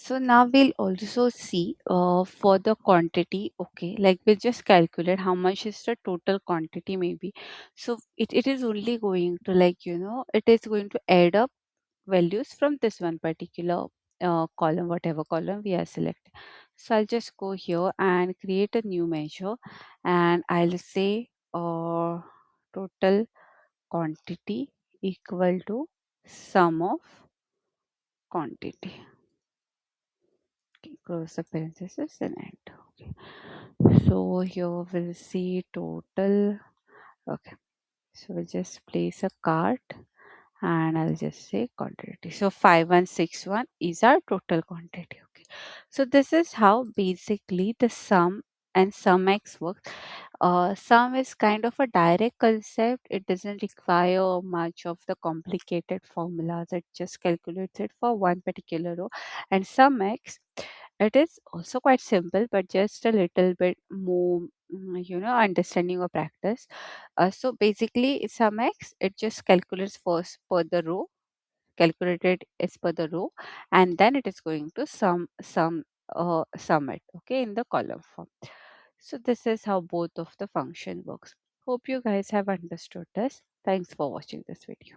So now we'll also see for the quantity, okay, like we'll just calculate how much is the total quantity maybe. So it is only going to, like, it is going to add up values from this one particular column, whatever column we are selecting. So I'll just go here and create a new measure, and I'll say total quantity equal to sum of quantity. Okay, close the parenthesis and enter. Okay. So here we'll see total. Okay. So we'll just place a cart and I'll just say quantity. So 5161 is our total quantity. Okay. So this is how basically the sum and sum x works. Sum is kind of a direct concept. It doesn't require much of the complicated formulas. It just calculates it for one particular row. And sum x, it is also quite simple, but just a little bit more, understanding or practice. So basically, sum x, it just calculates first per the row, calculated as per the row, and then it is going to sum it, okay, in the column form. So this is how both of the function works. Hope you guys have understood this. Thanks for watching this video.